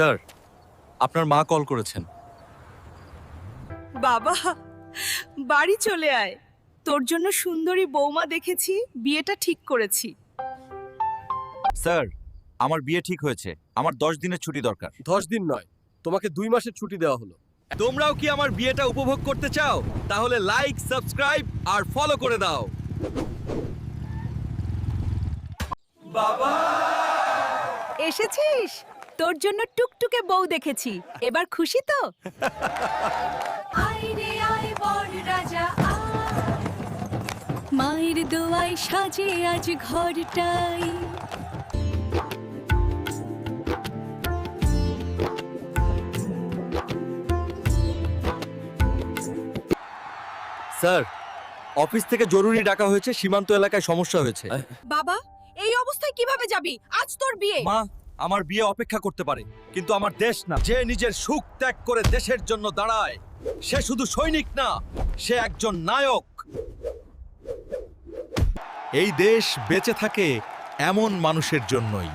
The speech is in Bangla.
স্যার, আপনার মা কল করেছেন। বাবা, বাড়ি চলে আয়। তোর জন্য সুন্দরী বৌমা দেখেছি, বিয়েটা ঠিক করেছি। স্যার, আমার বিয়ে ঠিক হয়েছে। আমার 10 দিনের ছুটি দরকার। 10 দিন নয়, তোমাকে 2 মাসের ছুটি দেওয়া হলো। তোমরাও কি আমার বিয়েটা উপভোগ করতে চাও? তাহলে লাইক, সাবস্ক্রাইব আর ফলো করে দাও। এসেছিস? তোর জন্য টুকটুকে বউ দেখেছি। এবার খুশি তো? আয় রে আয় বর রাজা আয়, মায়ের দোয়ায় সাজে আজ ঘরটাই। স্যার, অফিস থেকে জরুরি ডাকা হয়েছে, সীমান্ত এলাকায় সমস্যা হয়েছে। বাবা, এই অবস্থায় কিভাবে যাবি? আজ তোর বিয়ে। মা, আমার বিয়ে অপেক্ষা করতে পারে, কিন্তু আমার দেশ না। যে নিজের সুখ ত্যাগ করে দেশের জন্য দাঁড়ায়, সে শুধু সৈনিক না, সে একজন নায়ক। এই দেশ বেঁচে থাকে এমন মানুষের জন্যই।